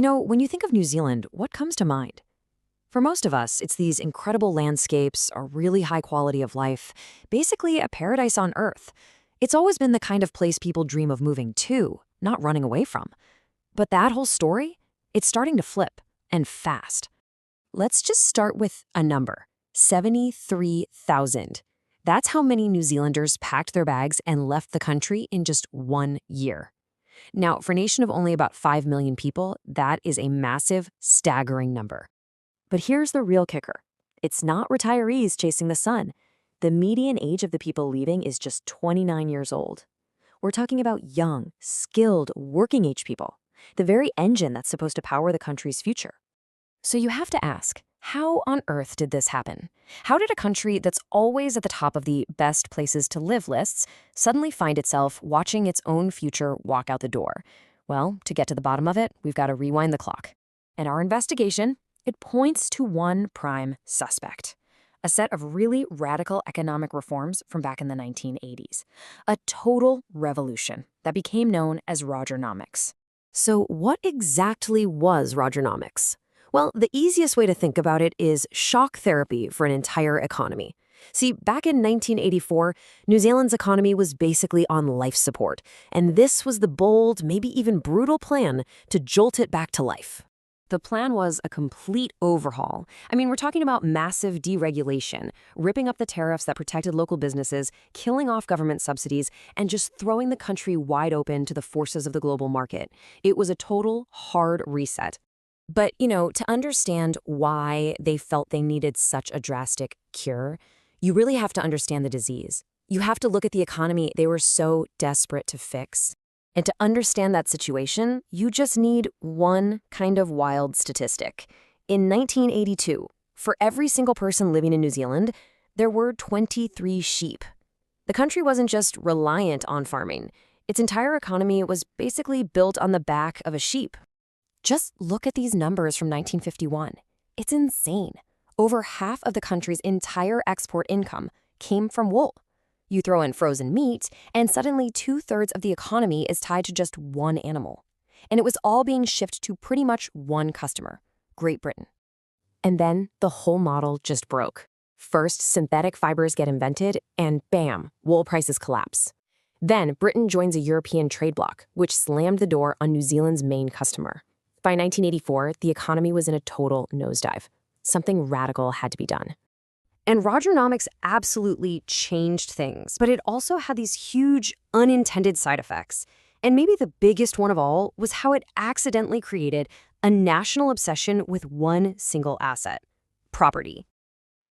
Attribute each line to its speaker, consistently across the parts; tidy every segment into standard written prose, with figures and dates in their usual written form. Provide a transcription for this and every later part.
Speaker 1: When you think of New Zealand, what comes to mind? For most of us, it's these incredible landscapes, a really high quality of life, basically a paradise on Earth. It's always been the kind of place people dream of moving to, not running away from. But that whole story, it's starting to flip, and fast. Let's just start with a number, 73,000. That's how many New Zealanders packed their bags and left the country in just 1 year. Now, for a nation of only about 5 million people, that is a massive, staggering number. But here's the real kicker. It's not retirees chasing the sun. The median age of the people leaving is just 29 years old. We're talking about young, skilled, working-age people, the very engine that's supposed to power the country's future. So you have to ask, how on earth did this happen? How did a country that's always at the top of the best places to live lists suddenly find itself watching its own future walk out the door? Well, to get to the bottom of it, we've got to rewind the clock. In our investigation, it points to one prime suspect, a set of really radical economic reforms from back in the 1980s, a total revolution that became known as Rogernomics. So what exactly was Rogernomics? Well, the easiest way to think about it is shock therapy for an entire economy. See, back in 1984, New Zealand's economy was basically on life support, and this was the bold, maybe even brutal plan to jolt it back to life. The plan was a complete overhaul. We're talking about massive deregulation, ripping up the tariffs that protected local businesses, killing off government subsidies, and just throwing the country wide open to the forces of the global market. It was a total hard reset. But, to understand why they felt they needed such a drastic cure, you really have to understand the disease. You have to look at the economy they were so desperate to fix. And to understand that situation, you just need one kind of wild statistic. In 1982, for every single person living in New Zealand, there were 23 sheep. The country wasn't just reliant on farming. Its entire economy was basically built on the back of a sheep. Just look at these numbers from 1951. It's insane. Over half of the country's entire export income came from wool. You throw in frozen meat, and suddenly 2/3 of the economy is tied to just one animal. And it was all being shipped to pretty much one customer, Great Britain. And then the whole model just broke. First, synthetic fibers get invented, and bam, wool prices collapse. Then Britain joins a European trade bloc, which slammed the door on New Zealand's main customer. By 1984, the economy was in a total nosedive. Something radical had to be done. And Rogernomics absolutely changed things, but it also had these huge unintended side effects. And maybe the biggest one of all was how it accidentally created a national obsession with one single asset: property.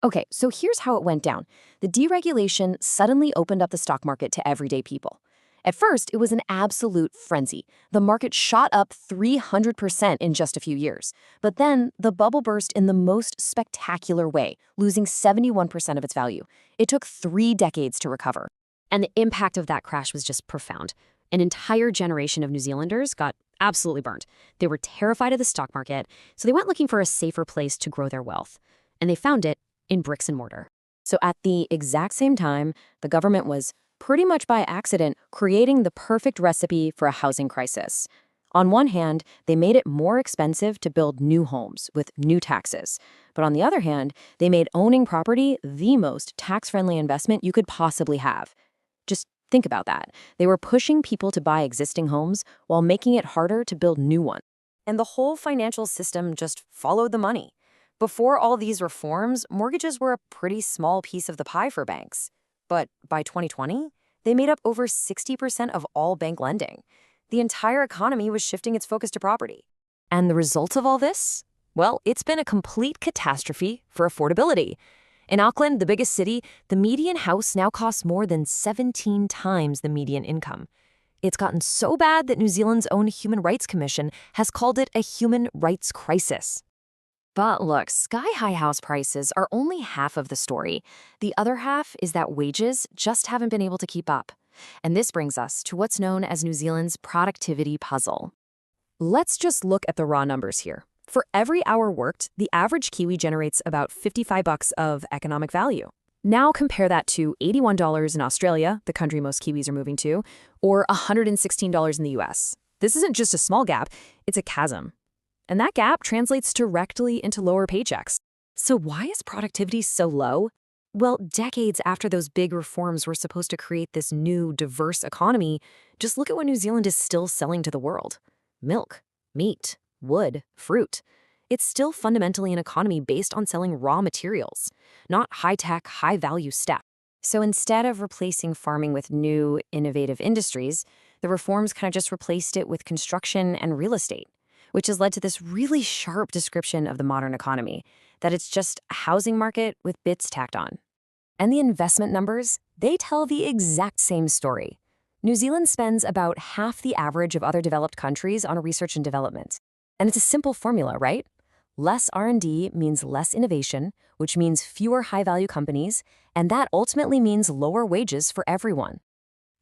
Speaker 1: Okay, so here's how it went down. The deregulation suddenly opened up the stock market to everyday people. At first, it was an absolute frenzy. The market shot up 300% in just a few years. But then, the bubble burst in the most spectacular way, losing 71% of its value. It took 3 decades to recover. And the impact of that crash was just profound. An entire generation of New Zealanders got absolutely burnt. They were terrified of the stock market, so they went looking for a safer place to grow their wealth. And they found it in bricks and mortar. So at the exact same time, the government was pretty much by accident, creating the perfect recipe for a housing crisis. On one hand, they made it more expensive to build new homes with new taxes. But on the other hand, they made owning property the most tax-friendly investment you could possibly have. Just think about that. They were pushing people to buy existing homes while making it harder to build new ones. And the whole financial system just followed the money. Before all these reforms, mortgages were a pretty small piece of the pie for banks. But by 2020, they made up over 60% of all bank lending. The entire economy was shifting its focus to property. And the result of all this? Well, it's been a complete catastrophe for affordability. In Auckland, the biggest city, the median house now costs more than 17 times the median income. It's gotten so bad that New Zealand's own Human Rights Commission has called it a human rights crisis. But look, sky-high house prices are only half of the story. The other half is that wages just haven't been able to keep up. And this brings us to what's known as New Zealand's productivity puzzle. Let's just look at the raw numbers here. For every hour worked, the average Kiwi generates about $55 of economic value. Now compare that to $81 in Australia, the country most Kiwis are moving to, or $116 in the US. This isn't just a small gap, it's a chasm. And that gap translates directly into lower paychecks. So why is productivity so low? Well, decades after those big reforms were supposed to create this new, diverse economy, just look at what New Zealand is still selling to the world. Milk, meat, wood, fruit. It's still fundamentally an economy based on selling raw materials, not high-tech, high-value stuff. So instead of replacing farming with new, innovative industries, the reforms kind of just replaced it with construction and real estate, which has led to this really sharp description of the modern economy, that it's just a housing market with bits tacked on. And the investment numbers, they tell the exact same story. New Zealand spends about half the average of other developed countries on research and development. And it's a simple formula, right? Less R&D means less innovation, which means fewer high-value companies, and that ultimately means lower wages for everyone.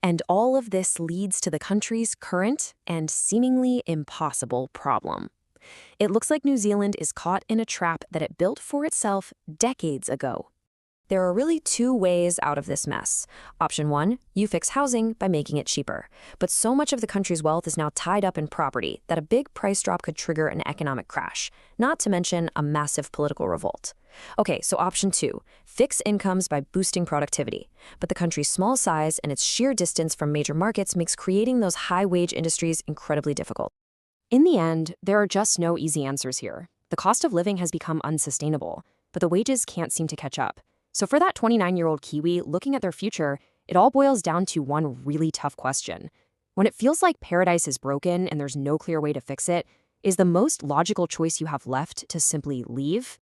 Speaker 1: And all of this leads to the country's current and seemingly impossible problem. It looks like New Zealand is caught in a trap that it built for itself decades ago. There are really two ways out of this mess. Option one, you fix housing by making it cheaper. But so much of the country's wealth is now tied up in property that a big price drop could trigger an economic crash, not to mention a massive political revolt. Okay, so option two, fix incomes by boosting productivity. But the country's small size and its sheer distance from major markets makes creating those high-wage industries incredibly difficult. In the end, there are just no easy answers here. The cost of living has become unsustainable, but the wages can't seem to catch up. So for that 29-year-old Kiwi looking at their future, it all boils down to one really tough question. When it feels like paradise is broken and there's no clear way to fix it, is the most logical choice you have left to simply leave?